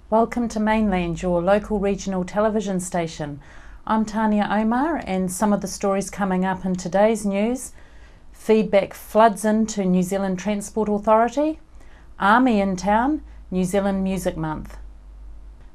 Welcome to Mainland, your local regional television station. I'm Tanya Omar, and some of the stories coming up in today's news: feedback floods into New Zealand Transport Authority, Army in town, New Zealand Music Month.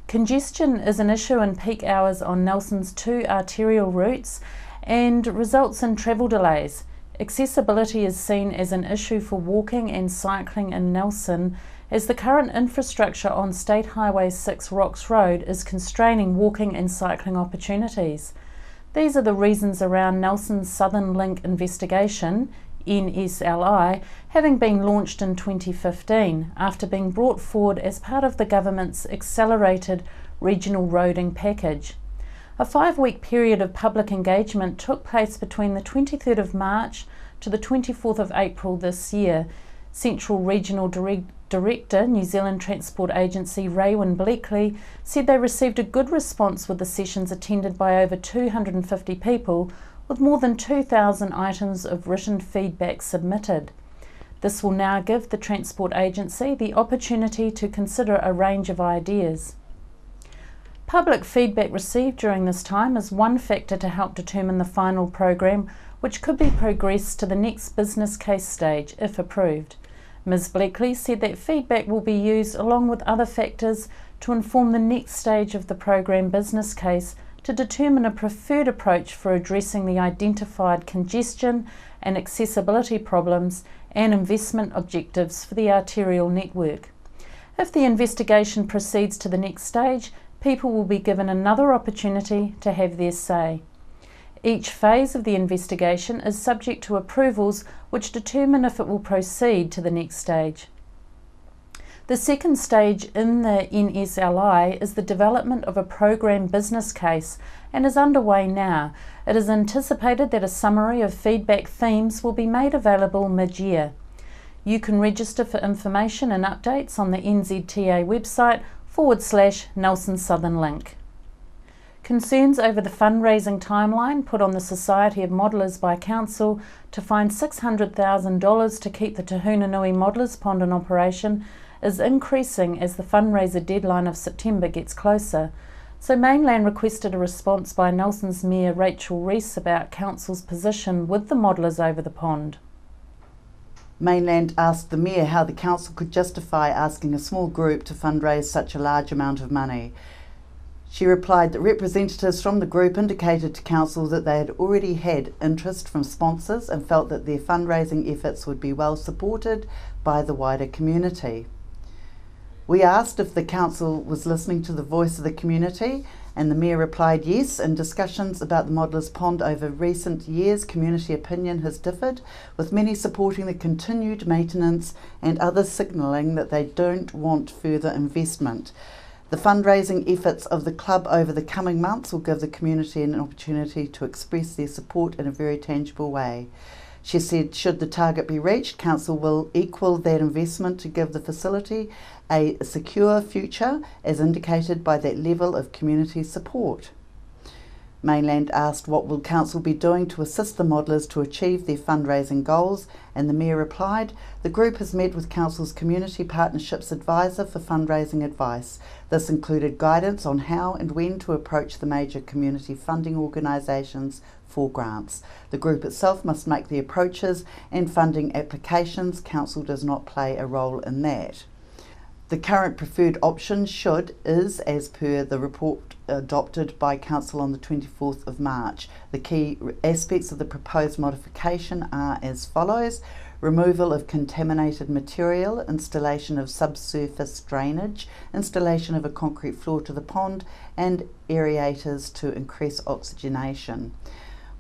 Congestion is an issue in peak hours on Nelson's 2 arterial routes and results in travel delays. Accessibility is seen as an issue for walking and cycling in Nelson, as the current infrastructure on State Highway 6 Rocks Road is constraining walking and cycling opportunities. These are the reasons around Nelson's Southern Link investigation, NSLI, having been launched in 2015 after being brought forward as part of the government's accelerated regional roading package. A 5-week period of public engagement took place between the 23rd of March to the 24th of April this year. Central Regional Director, New Zealand Transport Agency, Raywin Bleakley, said they received a good response, with the sessions attended by over 250 people, with more than 2,000 items of written feedback submitted. This will now give the Transport Agency the opportunity to consider a range of ideas. Public feedback received during this time is one factor to help determine the final program, which could be progressed to the next business case stage if approved. Ms Bleakley said that feedback will be used along with other factors to inform the next stage of the program business case to determine a preferred approach for addressing the identified congestion and accessibility problems and investment objectives for the arterial network. If the investigation proceeds to the next stage, people will be given another opportunity to have their say. Each phase of the investigation is subject to approvals which determine if it will proceed to the next stage. The second stage in the NSLI is the development of a program business case and is underway now. It is anticipated that a summary of feedback themes will be made available mid-year. You can register for information and updates on the NZTA website /Nelson Southern Link. Concerns over the fundraising timeline put on the Society of Modellers by Council to find $600,000 to keep the Tahunanui Modellers Pond in operation is increasing as the fundraiser deadline of September gets closer. So Mainland requested a response by Nelson's Mayor Rachel Reese about Council's position with the modellers over the pond. Mainland asked the Mayor how the Council could justify asking a small group to fundraise such a large amount of money. She replied that representatives from the group indicated to Council that they had already had interest from sponsors and felt that their fundraising efforts would be well supported by the wider community. We asked if the Council was listening to the voice of the community, and the Mayor replied yes. In discussions about the Modellers Pond over recent years, community opinion has differed, with many supporting the continued maintenance and others signalling that they don't want further investment. The fundraising efforts of the club over the coming months will give the community an opportunity to express their support in a very tangible way. She said should the target be reached, Council will equal that investment to give the facility a secure future, as indicated by that level of community support. Mainland asked what will Council be doing to assist the modellers to achieve their fundraising goals, and the Mayor replied, the group has met with Council's Community Partnerships Advisor for fundraising advice. This included guidance on how and when to approach the major community funding organisations for grants. The group itself must make the approaches and funding applications. Council does not play a role in that. The current preferred option is, as per the report adopted by Council on the 24th of March. The key aspects of the proposed modification are as follows: removal of contaminated material, installation of subsurface drainage, installation of a concrete floor to the pond, and aerators to increase oxygenation.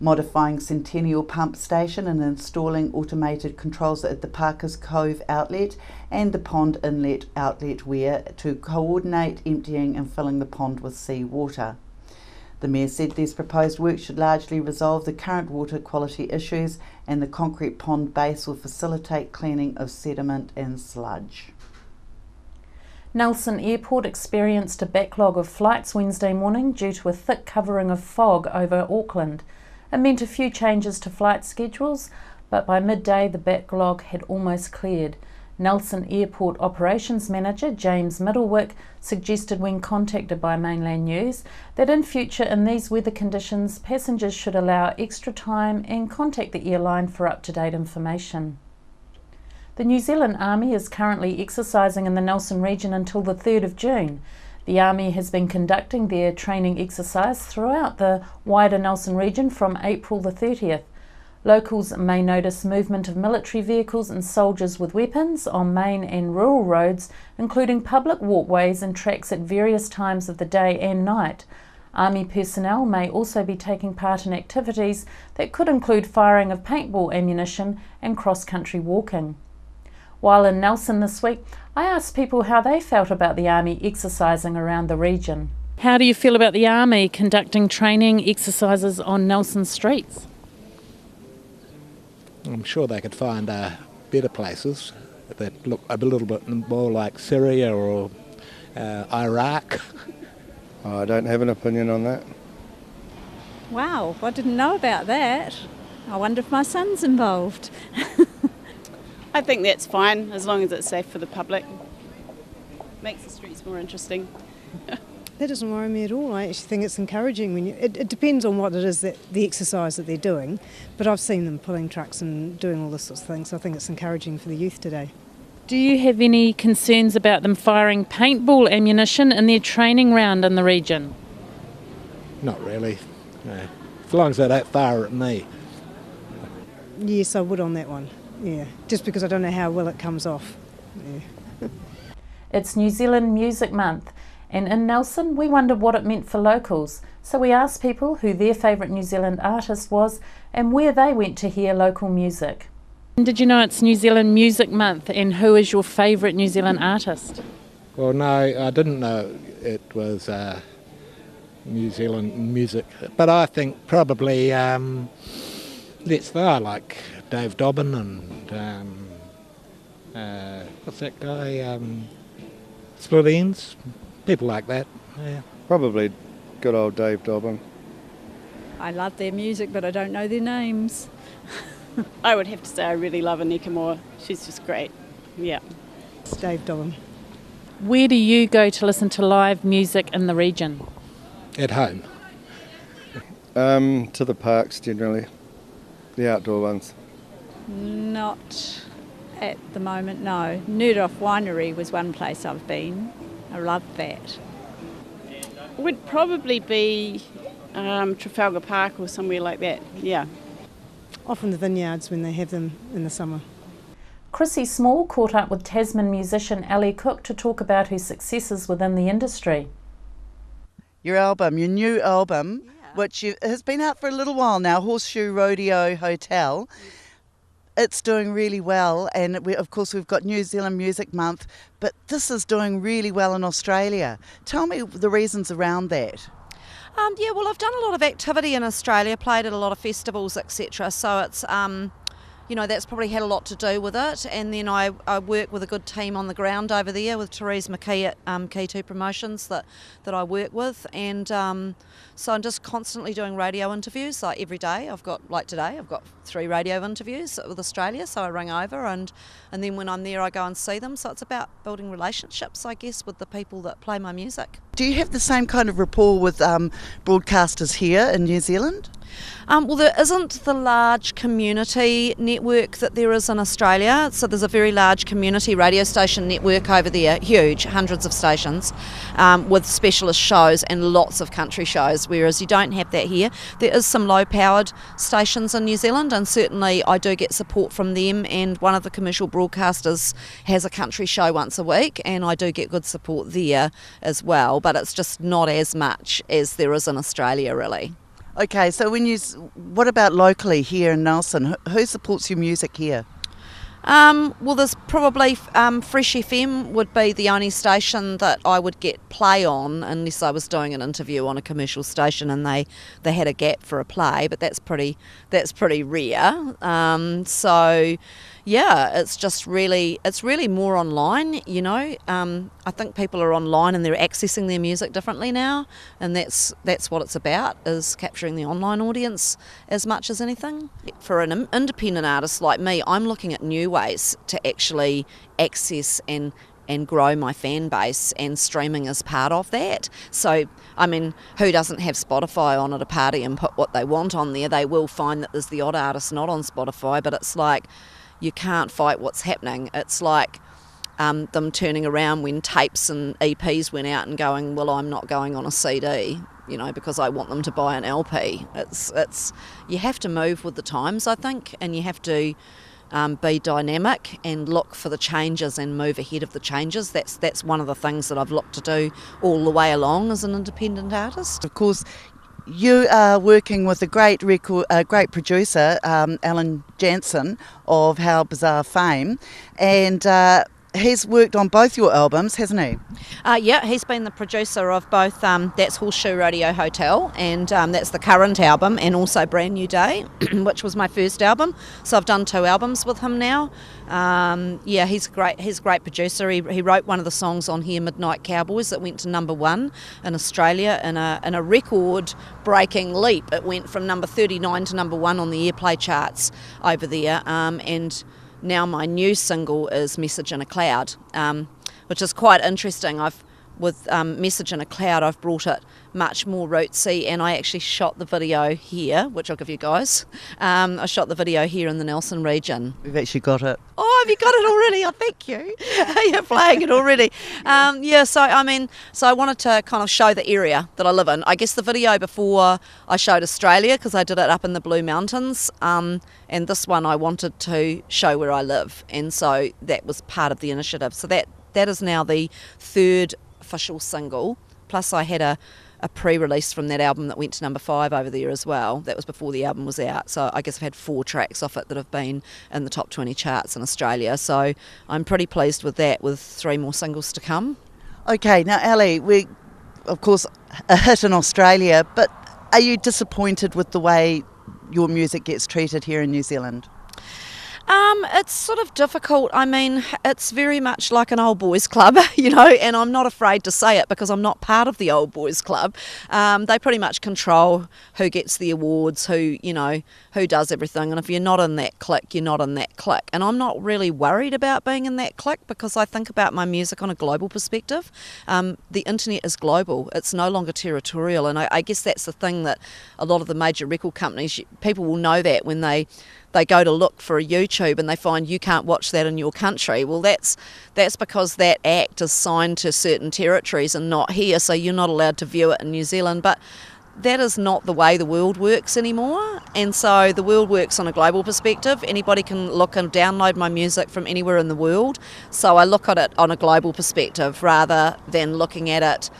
Modifying Centennial Pump Station and installing automated controls at the Parkers Cove outlet and the pond inlet outlet weir to coordinate emptying and filling the pond with sea water. The Mayor said these proposed works should largely resolve the current water quality issues, and the concrete pond base will facilitate cleaning of sediment and sludge. Nelson Airport experienced a backlog of flights Wednesday morning due to a thick covering of fog over Auckland. It meant a few changes to flight schedules, but by midday the backlog had almost cleared. Nelson Airport Operations Manager James Middlewick suggested when contacted by Mainland News that in future in these weather conditions passengers should allow extra time and contact the airline for up-to-date information. The New Zealand Army is currently exercising in the Nelson region until the 3rd of June. The Army has been conducting their training exercise throughout the wider Nelson region from April the 30th. Locals may notice movement of military vehicles and soldiers with weapons on main and rural roads, including public walkways and tracks at various times of the day and night. Army personnel may also be taking part in activities that could include firing of paintball ammunition and cross-country walking. While in Nelson this week, I asked people how they felt about the Army exercising around the region. How do you feel about the Army conducting training exercises on Nelson streets? I'm sure they could find better places that look a little bit more like Syria or Iraq. I don't have an opinion on that. Wow, I didn't know about that. I wonder if my son's involved. I think that's fine, as long as it's safe for the public. Makes the streets more interesting. That doesn't worry me at all. I actually think it's encouraging. It depends on what it is, that the exercise that they're doing, but I've seen them pulling trucks and doing all this sorts of things, so I think it's encouraging for the youth today. Do you have any concerns about them firing paintball ammunition in their training round in the region? Not really. No. As long as they don't fire at me. Yes, I would on that one, yeah, just because I don't know how well it comes off. Yeah. It's New Zealand Music Month, and in Nelson we wondered what it meant for locals, so we asked people who their favourite New Zealand artist was and where they went to hear local music. Did you know it's New Zealand Music Month, and who is your favourite New Zealand artist? Well, no, I didn't know it was New Zealand music, but I think probably let's say I like Dave Dobbin and what's that guy? Split Ends, people like that. Yeah. Probably good old Dave Dobbin. I love their music, but I don't know their names. I would have to say I really love Anika Moore. She's just great. Yeah. It's Dave Dobbin. Where do you go to listen to live music in the region? At home. To the parks generally, the outdoor ones. Not at the moment, no. Nerdorf Winery was one place I've been. I love that. Would probably be Trafalgar Park or somewhere like that, yeah. Often the vineyards when they have them in the summer. Chrissy Small caught up with Tasman musician Ali Cook to talk about her successes within the industry. Your new album, which has been out for a little while now, Horseshoe Rodeo Hotel. It's doing really well, and of course we've got New Zealand Music Month, but this is doing really well in Australia. Tell me the reasons around that. Yeah, well, I've done a lot of activity in Australia, played at a lot of festivals, etc. So it's, that's probably had a lot to do with it. And then I work with a good team on the ground over there with Therese McKee at K2 Promotions that I work with. And so I'm just constantly doing radio interviews, like every day. Like today, I've got 3 radio interviews with Australia. So I ring over and then when I'm there, I go and see them. So it's about building relationships, I guess, with the people that play my music. Do you have the same kind of rapport with broadcasters here in New Zealand? Well, there isn't the large community network that there is in Australia. So there's a very large community radio station network over there, huge, hundreds of stations, with specialist shows and lots of country shows, whereas you don't have that here. There is some low-powered stations in New Zealand, and certainly I do get support from them, and one of the commercial broadcasters has a country show once a week, and I do get good support there as well, but it's just not as much as there is in Australia, really. Okay, so what about locally here in Nelson? Who supports your music here? Well, there's probably Fresh FM would be the only station that I would get play on unless I was doing an interview on a commercial station and they had a gap for a play, but that's pretty rare. So it's really more online, you know. I think people are online and they're accessing their music differently now, and that's what it's about, is capturing the online audience as much as anything. For an independent artist like me, I'm looking at new ways to actually access and grow my fan base, and streaming is part of that. So, I mean, who doesn't have Spotify on at a party and put what they want on there? They will find that there's the odd artist not on Spotify, but it's like you can't fight what's happening. It's like them turning around when tapes and EPs went out and going, well, I'm not going on a CD, you know, because I want them to buy an LP. It's you have to move with the times, I think, and you have to be dynamic and look for the changes and move ahead of the changes. That's one of the things that I've looked to do all the way along as an independent artist. Of course, you are working with a great producer, Alan Jansen of How Bizarre fame, and he's worked on both your albums, hasn't he? Yeah, he's been the producer of both That's Horseshoe Radio Hotel, and that's the current album, and also Brand New Day, which was my first album. So I've done 2 albums with him now. Yeah, he's great. He's a great producer. He wrote one of the songs on here, Midnight Cowboys, that went to #1 in Australia in a record-breaking leap. It went from number 39 to #1 on the airplay charts over there, and now my new single is Message in a Cloud, which is quite interesting. With Message in a Cloud, I've brought it much more rootsy, and I actually shot the video here, which I'll give you guys. I shot the video here in the Nelson region. We've actually got it. Oh, have you got it already? Oh, thank you. You're playing it already. Yeah, so I wanted to kind of show the area that I live in. I guess the video before I showed Australia, because I did it up in the Blue Mountains, and this one I wanted to show where I live, and so that was part of the initiative. So that is now the 3rd official single, plus I had a pre-release from that album that went to #5 over there as well. That was before the album was out, so I guess I've had 4 tracks off it that have been in the top 20 charts in Australia, so I'm pretty pleased with that, with 3 more singles to come. Okay, now Ali, we of course a hit in Australia, but are you disappointed with the way your music gets treated here in New Zealand? It's sort of difficult. I mean, it's very much like an old boys club, you know, and I'm not afraid to say it because I'm not part of the old boys club. They pretty much control who gets the awards, who does everything, and if you're not in that clique, you're not in that clique. And I'm not really worried about being in that clique because I think about my music on a global perspective. The internet is global. It's no longer territorial, and I guess that's the thing that a lot of the major record companies, people will know that when they go to look for a YouTube and they find you can't watch that in your country. Well, that's because that act is signed to certain territories and not here, so you're not allowed to view it in New Zealand. But that is not the way the world works anymore, and so the world works on a global perspective. Anybody can look and download my music from anywhere in the world, so I look at it on a global perspective rather than looking at it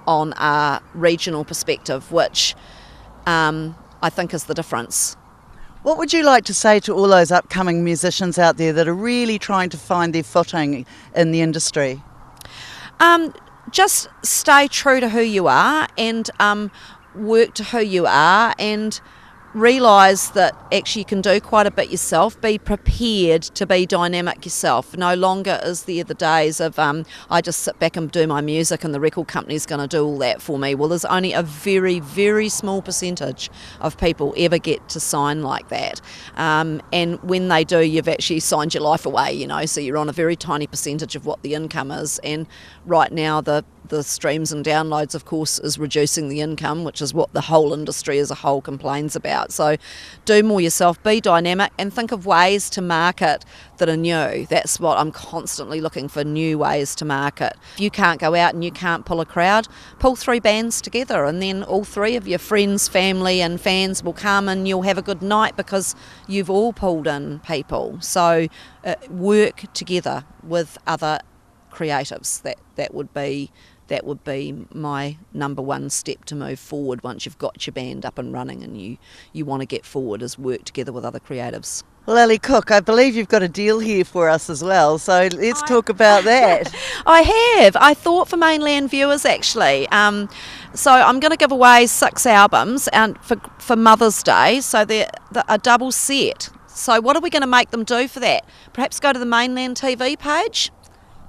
on a regional perspective, which I think is the difference. What would you like to say to all those upcoming musicians out there that are really trying to find their footing in the industry? Just stay true to who you are and work to who you are, and realise that actually you can do quite a bit yourself. Be prepared to be dynamic yourself. No longer is there the days of I just sit back and do my music and the record company's going to do all that for me. Well, there's only a very, very small percentage of people ever get to sign like that. And when they do, you've actually signed your life away, you know, so you're on a very tiny percentage of what the income is. And right now the streams and downloads, of course, is reducing the income, which is what the whole industry as a whole complains about. So do more yourself, be dynamic, and think of ways to market that are new. That's what I'm constantly looking for, new ways to market. If you can't go out and you can't pull a crowd, pull 3 bands together, and then all 3 of your friends, family and fans will come and you'll have a good night because you've all pulled in people. So work together with other creatives. That would be my #1 step to move forward once you've got your band up and running and you want to get forward, is work together with other creatives. Well, Ali Cook, I believe you've got a deal here for us as well, so let's talk about that. I thought for Mainland viewers actually. So I'm going to give away 6 albums and for Mother's Day, so they're a double set. So what are we going to make them do for that? Perhaps go to the Mainland TV page?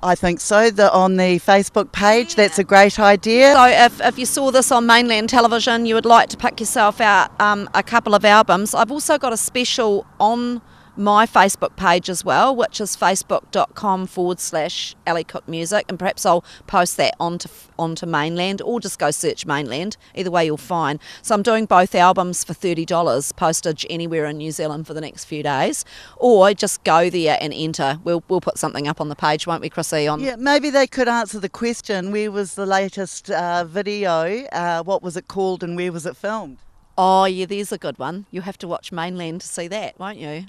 I think so. On the Facebook page, that's a great idea. So if you saw this on Mainland television, you would like to pick yourself out a couple of albums. I've also got a special on my Facebook page as well, which is facebook.com/Ellie Cook Music, and perhaps I'll post that onto Mainland, or just go search Mainland. Either way you'll find. So I'm doing both albums for $30, postage anywhere in New Zealand for the next few days, or just go there and enter. We'll put something up on the page, won't we, Chrissy? Yeah, maybe they could answer the question, where was the latest video, what was it called and where was it filmed? Oh, yeah, there's a good one. You'll have to watch Mainland to see that, won't you?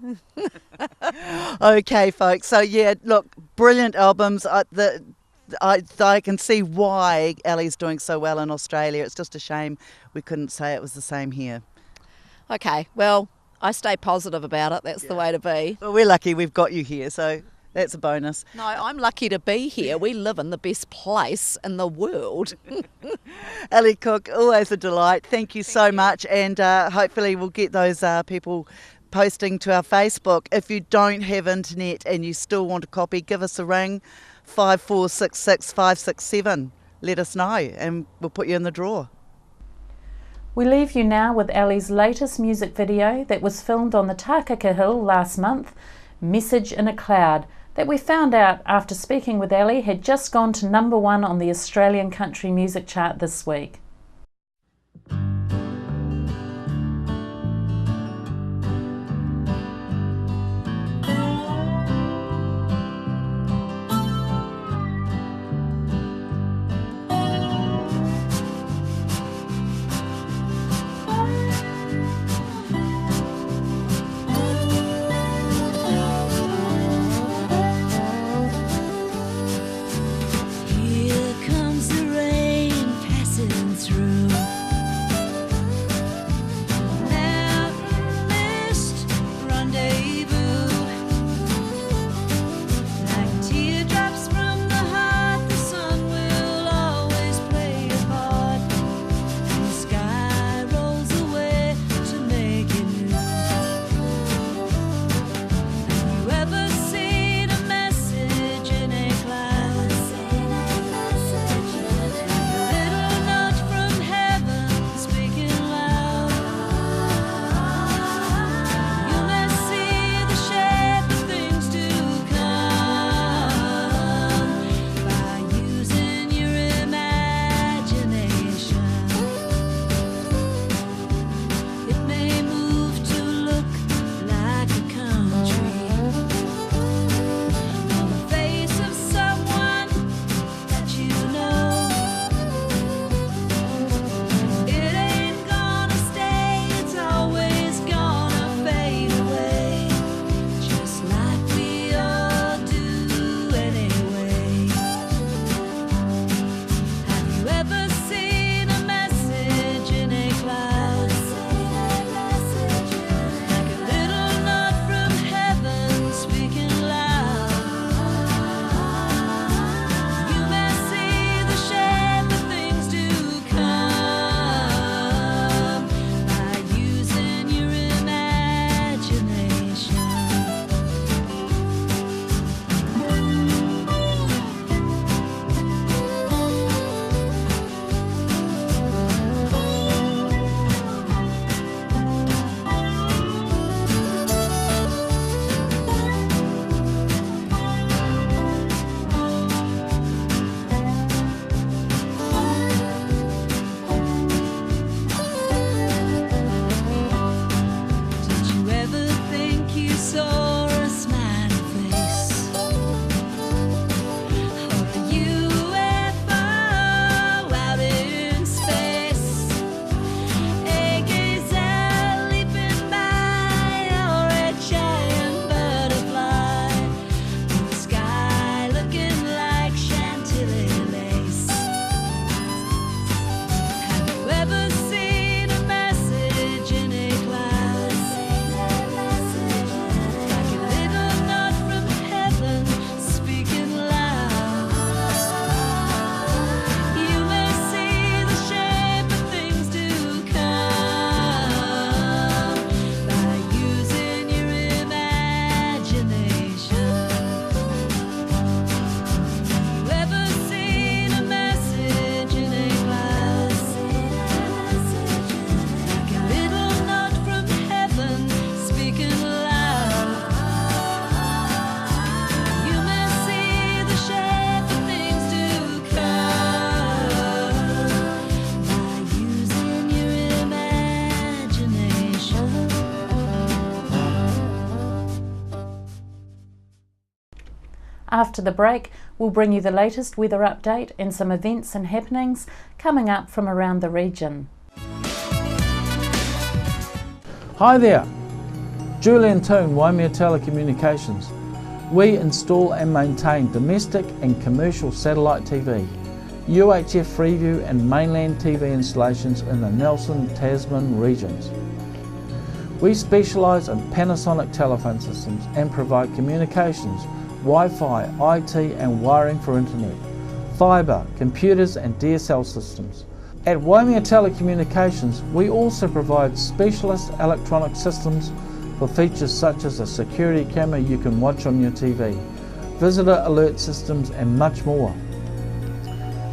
Okay, folks. So, yeah, look, brilliant albums. I can see why Ellie's doing so well in Australia. It's just a shame we couldn't say it was the same here. Okay, well, I stay positive about it. That's the way to be. Well, we're lucky we've got you here, so that's a bonus. No, I'm lucky to be here. We live in the best place in the world. Ellie Cook, always a delight. Thank you so much, and hopefully we'll get those people posting to our Facebook. If you don't have internet and you still want a copy, give us a ring, 5466 567. Let us know and we'll put you in the draw. We leave you now with Ellie's latest music video that was filmed on the Takaka Hill last month, Message in a Cloud, that we found out after speaking with Ellie had just gone to #1 on the Australian country music chart this week. Here comes the rain passing After the break, we'll bring you the latest weather update and some events and happenings coming up from around the region. Hi there, Julian Toon, Waimea Telecommunications. We install and maintain domestic and commercial satellite TV, UHF Freeview and Mainland TV installations in the Nelson, Tasman regions. We specialise in Panasonic telephone systems and provide communications, Wi-Fi, IT and wiring for internet, fibre, computers and DSL systems. At Waimea Telecommunications, we also provide specialist electronic systems for features such as a security camera you can watch on your TV, visitor alert systems and much more.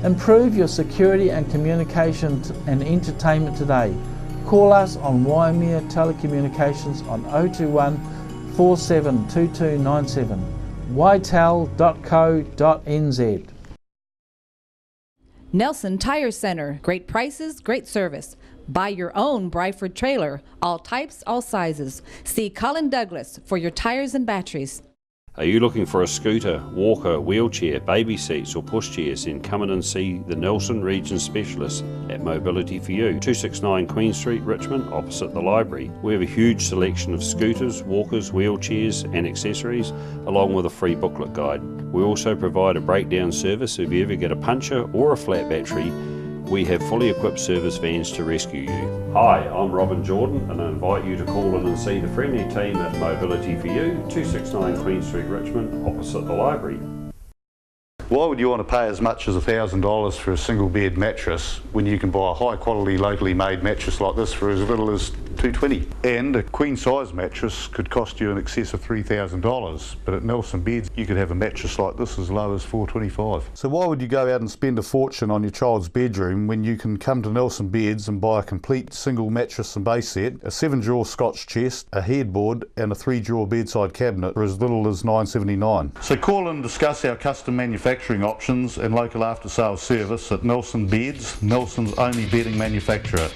Improve your security and communication and entertainment today. Call us on Waimea Telecommunications on 021 472297, ytel.co.nz. Nelson Tire Center. Great prices, great service. Buy your own Bryford trailer. All types, all sizes. See Colin Douglas for your tires and batteries. Are you looking for a scooter, walker, wheelchair, baby seats or pushchairs? Then come in and see the Nelson Region Specialist at Mobility for You, 269 Queen Street, Richmond, opposite the library. We have a huge selection of scooters, walkers, wheelchairs and accessories, along with a free booklet guide. We also provide a breakdown service if you ever get a puncture or a flat battery. We have fully equipped service vans to rescue you. Hi, I'm Robin Jordan and I invite you to call in and see the friendly team at Mobility for You, 269 Queen Street, Richmond, opposite the library. Why would you want to pay as much as $1,000 for a single bed mattress when you can buy a high quality locally made mattress like this for as little as $220? And a queen size mattress could cost you in excess of $3,000, but at Nelson Beds you could have a mattress like this as low as $425. So why would you go out and spend a fortune on your child's bedroom when you can come to Nelson Beds and buy a complete single mattress and base set, a 7-drawer Scotch chest, a headboard and a 3-drawer bedside cabinet for as little as $979? So call and discuss our custom manufacturing options and local after sales service at Nelson Beds, Nelson's only bedding manufacturer.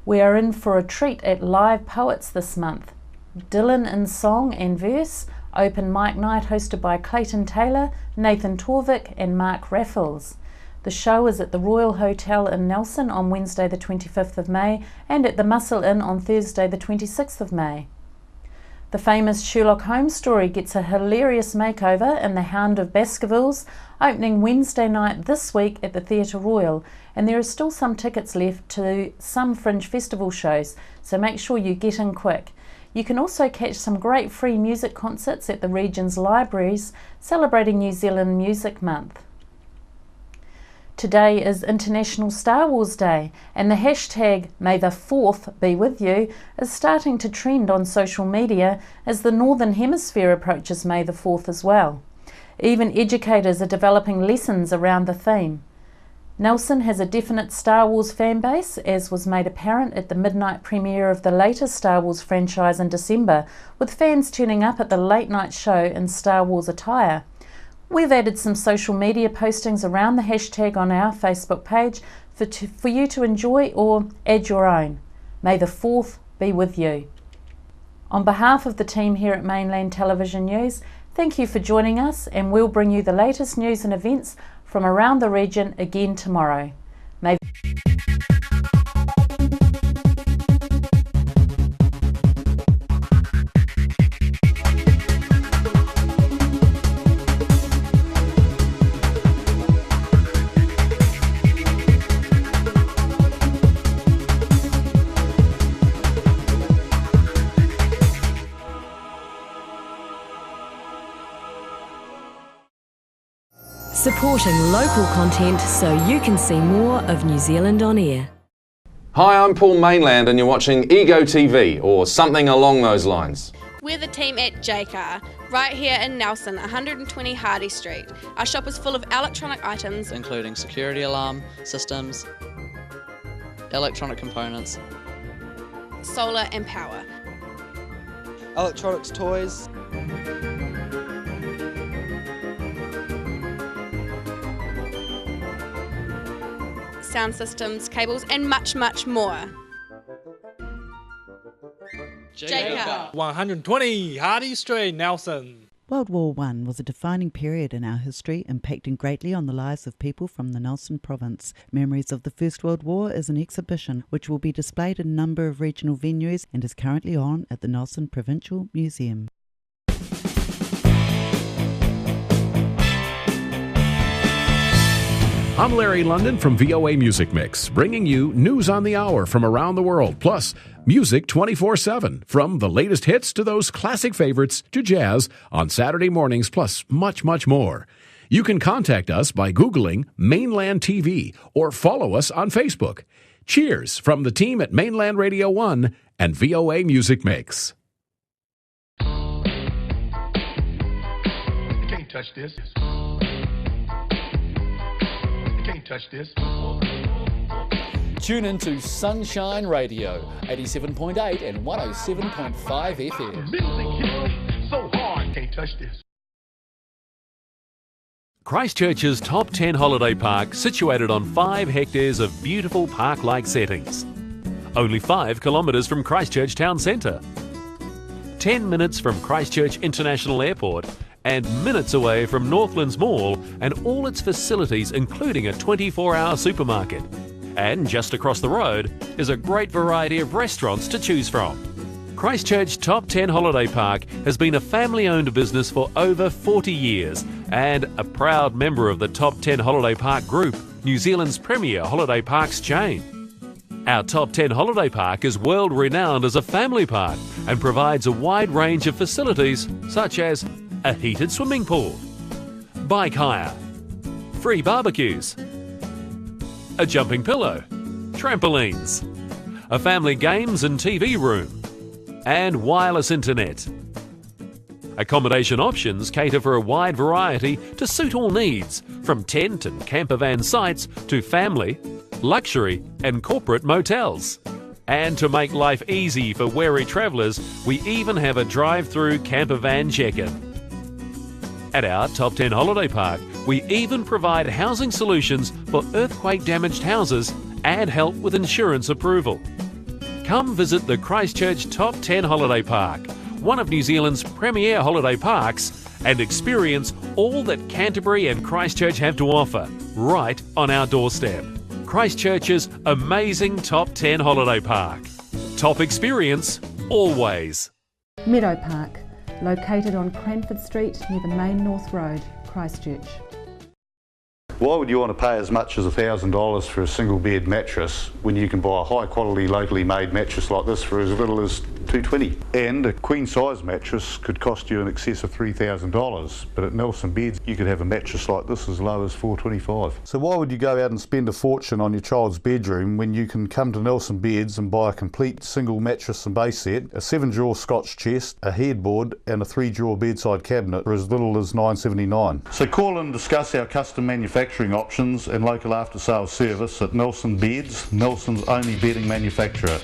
We are in for a treat at Live Poets this month. Dylan in song and verse, open mic night hosted by Clayton Taylor, Nathan Torvik and Mark Raffles. The show is at the Royal Hotel in Nelson on Wednesday the 25th of May and at the Muscle Inn on Thursday the 26th of May. The famous Sherlock Holmes story gets a hilarious makeover in The Hound of Baskervilles, opening Wednesday night this week at the Theatre Royal, and there are still some tickets left to some fringe festival shows, so make sure you get in quick. You can also catch some great free music concerts at the region's libraries, celebrating New Zealand Music Month. Today is International Star Wars Day, and the hashtag May the 4th be with you is starting to trend on social media as the Northern Hemisphere approaches May the 4th as well. Even educators are developing lessons around the theme. Nelson has a definite Star Wars fan base, as was made apparent at the midnight premiere of the latest Star Wars franchise in December, with fans turning up at the late night show in Star Wars attire. We've added some social media postings around the hashtag on our Facebook page for you to enjoy or add your own. May the 4th be with you. On behalf of the team here at Mainland Television News, thank you for joining us, and we'll bring you the latest news and events from around the region again tomorrow. May Supporting local content so you can see more of New Zealand on air. Hi, I'm Paul Mainland and you're watching Ego TV, or something along those lines. We're the team at JCar, right here in Nelson, 120 Hardy Street. Our shop is full of electronic items, including security alarm systems, electronic components, solar and power, electronics, toys, sound systems, cables, and much, much more. JCar. 120 Hardy Street, Nelson. World War I was a defining period in our history, impacting greatly on the lives of people from the Nelson province. Memories of the First World War is an exhibition which will be displayed in a number of regional venues and is currently on at the Nelson Provincial Museum. I'm Larry London from VOA Music Mix, bringing you news on the hour from around the world, plus music 24/7, from the latest hits to those classic favorites to jazz on Saturday mornings, plus much, much more. You can contact us by Googling Mainland TV or follow us on Facebook. Cheers from the team at Mainland Radio 1 and VOA Music Mix. You can't touch this. Touch this. Tune into Sunshine Radio, 87.8 and 107.5 FM. Music hits so hard, can't touch this. Christchurch's top 10 holiday park, situated on 5 hectares of beautiful park-like settings. Only 5 kilometres from Christchurch town centre. 10 minutes from Christchurch International Airport, and minutes away from Northlands Mall and all its facilities, including a 24-hour supermarket. And just across the road is a great variety of restaurants to choose from. Christchurch Top 10 Holiday Park has been a family-owned business for over 40 years and a proud member of the Top 10 Holiday Park Group, New Zealand's premier holiday parks chain. Our Top 10 Holiday Park is world-renowned as a family park and provides a wide range of facilities such as a heated swimming pool, bike hire, free barbecues, a jumping pillow, trampolines, a family games and TV room, and wireless internet. Accommodation options cater for a wide variety to suit all needs, from tent and camper van sites to family, luxury and corporate motels. And to make life easy for wary travellers, we even have a drive-through camper van check-in. At our Top 10 Holiday Park, we even provide housing solutions for earthquake-damaged houses and help with insurance approval. Come visit the Christchurch Top 10 Holiday Park, one of New Zealand's premier holiday parks, and experience all that Canterbury and Christchurch have to offer, right on our doorstep. Christchurch's amazing Top 10 Holiday Park. Top experience, always. Meadow Park, located on Cranford Street near the main North Road, Christchurch. Why would you want to pay as much as $1,000 for a single bed mattress when you can buy a high quality locally made mattress like this for as little as $220? And a queen size mattress could cost you in excess of $3,000, but at Nelson Beds you could have a mattress like this as low as $425. So why would you go out and spend a fortune on your child's bedroom when you can come to Nelson Beds and buy a complete single mattress and base set, a 7-drawer Scotch chest, a headboard and a 3-drawer bedside cabinet for as little as $979? So call and discuss our custom manufacturing options and local after sales service at Nelson Beds, Nelson's only bedding manufacturer.